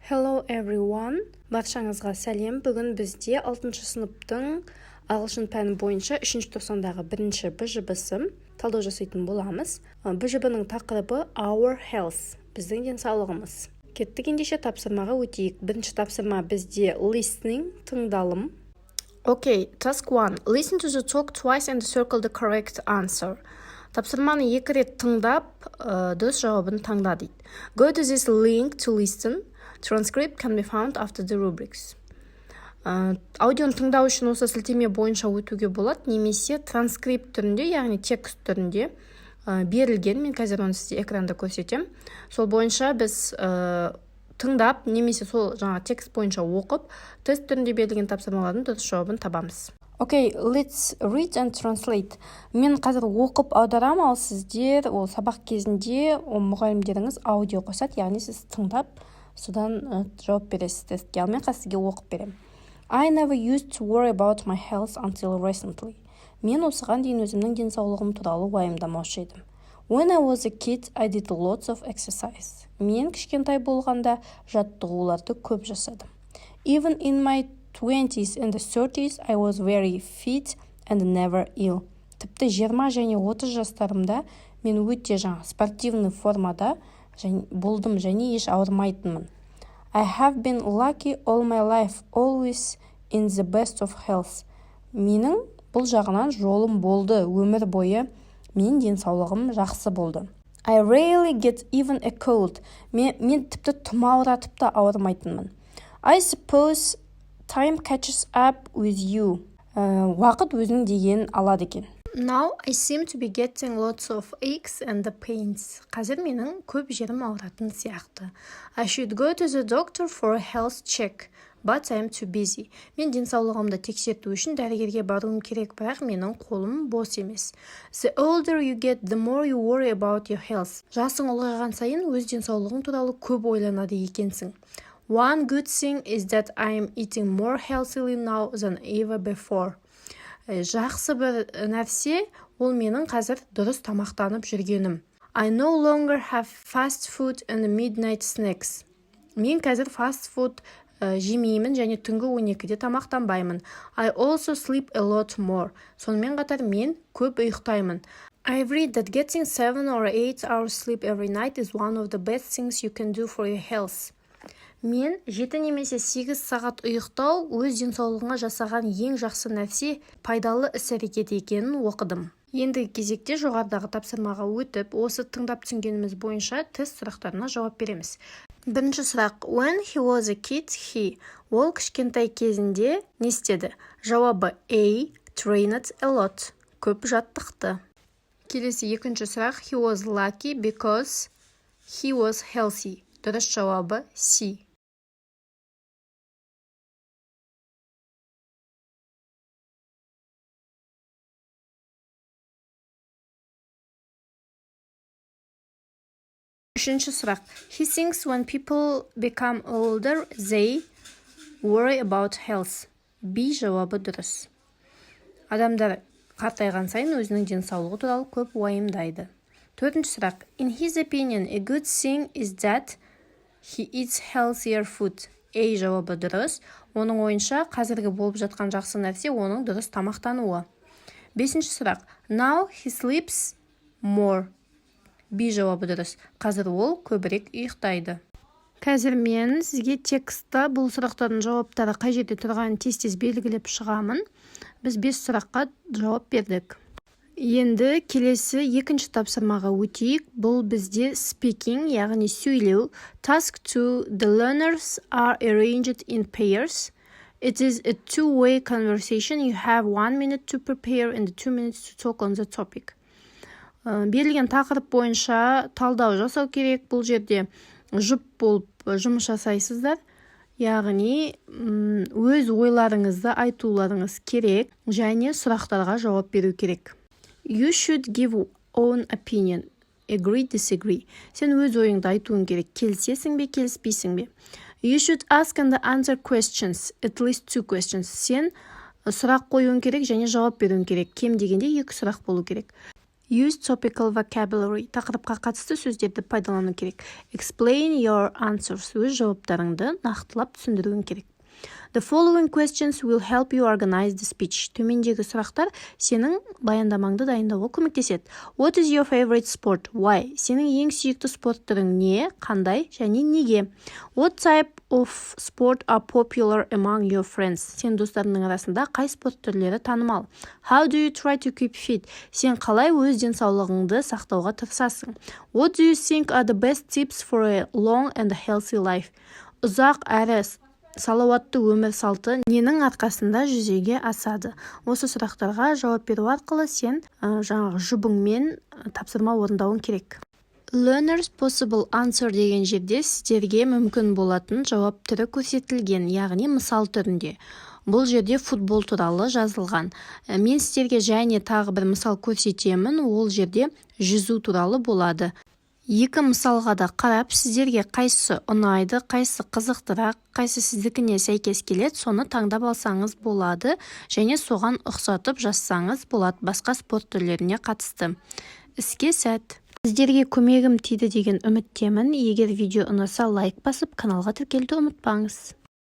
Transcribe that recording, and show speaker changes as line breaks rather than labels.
Hello everyone, баршаңызға сәлем. Бүгін бізде 6 сыныптың ағылшын пәні бойынша 3-ші тоқсандағы бірінші БЖБ-сы талдау жасайтын боламыз. БЖБ-ның тақырыбы Our Health, біздің денсаулығымыз. Кеттік, ендеше тапсырмаға өтейік. Бірінші тапсырма бізде listening, тыңдалым. Okay, task 1. Listen to the talk twice and circle the correct answer. Тапсырманы 2 рет тыңдап, дұрыс жауабын таңда дейді. Go to this link to listen. Transcript can be found after the rubrics. Аудионы тыңдау үшін осы сілтеме бойынша өтуге болады, немесе транскрипт түрінде, яғни текст түрінде берілген. Мен қазір оны сізге экранда көрсетем. Сол бойынша біз тыңдап, немесе сол жаңа текст бойынша оқып, тест түрінде берілген тапсырмалардың дұрыс жауабын табамыз. Okay, let's read and translate. Мен қазір оқып аударам, ал сіздер ол сабақ кезінде мұғалімдеріңіз аудио қосады, яғни сіз тыңдап, содан жауап бересіз тестке. Ал мен қазірге оқып берем. I never used to worry about my health until recently. Мен осыған дейін өзімнің денсаулығым туралы уайымдамаушы едім. When I was a kid, I did lots of exercise. Мен кішкентай болғанда жаттығуларды көп жасадым. Even in my 20s and the 30s, I was very fit and never ill. Тіпті 20 және 30 жастарымда мен өте спортивный формада болдым және еш ауырмайтынмын. I have been lucky all my life, always in the best of health. Менің бұл жағынан жолым болды, өмір бойы мен денсаулығым жақсы болды. I rarely get even a cold. Мен тіпті тұмауратып та ауырмайтынмын. I suppose time catches up with you. Уақыт өзінің дегенін алады екен. Now I seem to be getting lots of aches and pains. Қазір менің көп жерім ауыратын сияқты. I should go to the doctor for a health check, but I'm too busy. Мен денсаулығымды тексерту үшін дәрігерге баруым керек, бірақ менің қолым бос емес. The older you get, the more you worry about your health. Жасың ұлғайған сайын өз денсаулығың туралы көп ойланады екенсің. One good thing is that I'm eating more healthily now than ever before. Жақсы бір нәрсе, ол менің қазір дұрыс тамақтанып жүргенім. I no longer have fast food and midnight snacks. Мен қазір fast food жемеймін және түнгі 12-де тамақтанбаймын. I also sleep a lot more. Сонымен қатар мен көп ұйықтаймын. I read that getting 7 or 8 hours sleep every night is one of the best things you can do for your health. Мен 7 немесе 8 сағат ұйықтау өз денсаулығыңа жасаған ең жақсы нәрсе, пайдалы іс-әрекет екенін оқыдым. Ендігі кезекте жоғарыдағы тапсырмаға өтіп, осы тыңдап түсінгеніміз бойынша тест сұрақтарына жауап береміз. Бірінші сұрақ. When he was a kid, he. Ол кішкентай кезінде не істеді? Жауабы A. Trained a lot. Көп жаттықты. Келесі екінші сұрақ. He was lucky because he was healthy. Дұрыс жауабы C. Үшінші сұрақ. He thinks when people become older, they worry about health. B жауабы дұрыс. Адамдар қартайған сайын өзінің денсаулығы туралы көп уайымдайды. Төртінші сұрақ. In his opinion, a good thing is that he eats healthier food. A жауабы дұрыс. Оның ойынша қазіргі болып жатқан жақсы нәрсе оның дұрыс тамақтануы. Бесінші сұрақ. Now he sleeps more. B жауабы дұрыс. Қазір ол көбірек ұйықтайды. Қазір мен сізге текстта бұл сұрақтардың жауаптары қай жерде тұрғанын тез белгілеп шығамын. Біз 5 сұраққа жауап бердік. Енді келесі екінші тапсырмаға өтейік. Бұл бізде speaking, яғни сөйлеу. Task 2. The learners are arranged in pairs. It is a two-way conversation. You have 1 minute to prepare and 2 minutes to talk on the topic. Берілген тақырып бойынша талдау жасау керек. Бұл жерде жұп болып жұмыс жасайсыздар. Яғни өз ойларыңызды айтуларыңыз керек және сұрақтарға жауап беру керек. You should give own opinion. Agree, disagree. Сен өз ойыңды айтуың керек. Келісесің бе, келіспейсің бе? You should ask and answer questions, at least 2 questions. Сен сұрақ қоюың керек және жауап беруің керек. Кем дегенде 2 сұрақ болу керек. Use topical vocabulary. Тақырыпқа қатысты сөздерді пайдалану керек. Explain your answers. Өз жауаптарыңды нақтылап түсіндіруің керек. The following questions will help you organize the speech. Төмендегі сұрақтар сенің баяндамаңды дайындауға көмектеседі. What is your favorite sport? Why? Сенің ең сүйікті спорт түрің не, қандай және неге? What type of sport are popular among your friends? Сен достарыңның арасында қай спорт түрлері танымал? How do you try to keep fit? Сен қалай өз денсаулығыңды сақтауға тырысасың? What do you think are the best tips for a long and healthy life? Ұзақ әрі салауатты өмір салты ненің арқасында жүзеге асады? Осы сұрақтарға жауап беру арқылы сен жаңағы жұбыңмен тапсырма орындауың керек. Learner's possible answer деген жерде сіздерге мүмкін болатын жауап түрі көрсетілген, яғни мысал түрінде. Бұл жерде футбол туралы жазылған. Мен сіздерге және тағы бір мысал көрсетемін, ол жерде жүзу туралы болады. Екі мысалға да қарап, сіздерге қайсысы ұнайды, қайсысы қызықтырақ, қайсы сіздікіне сәйкес келеді, соны таңдап алсаңыз болады, және соған ұқсатып жазсаңыз болады басқа спорт түрлеріне қатысты. Іске сәт! Сіздерге көмегім тиді деген үміттемін. Егер видео ұнаса, лайк басып, каналға тіркелуді ұмытпаңыз.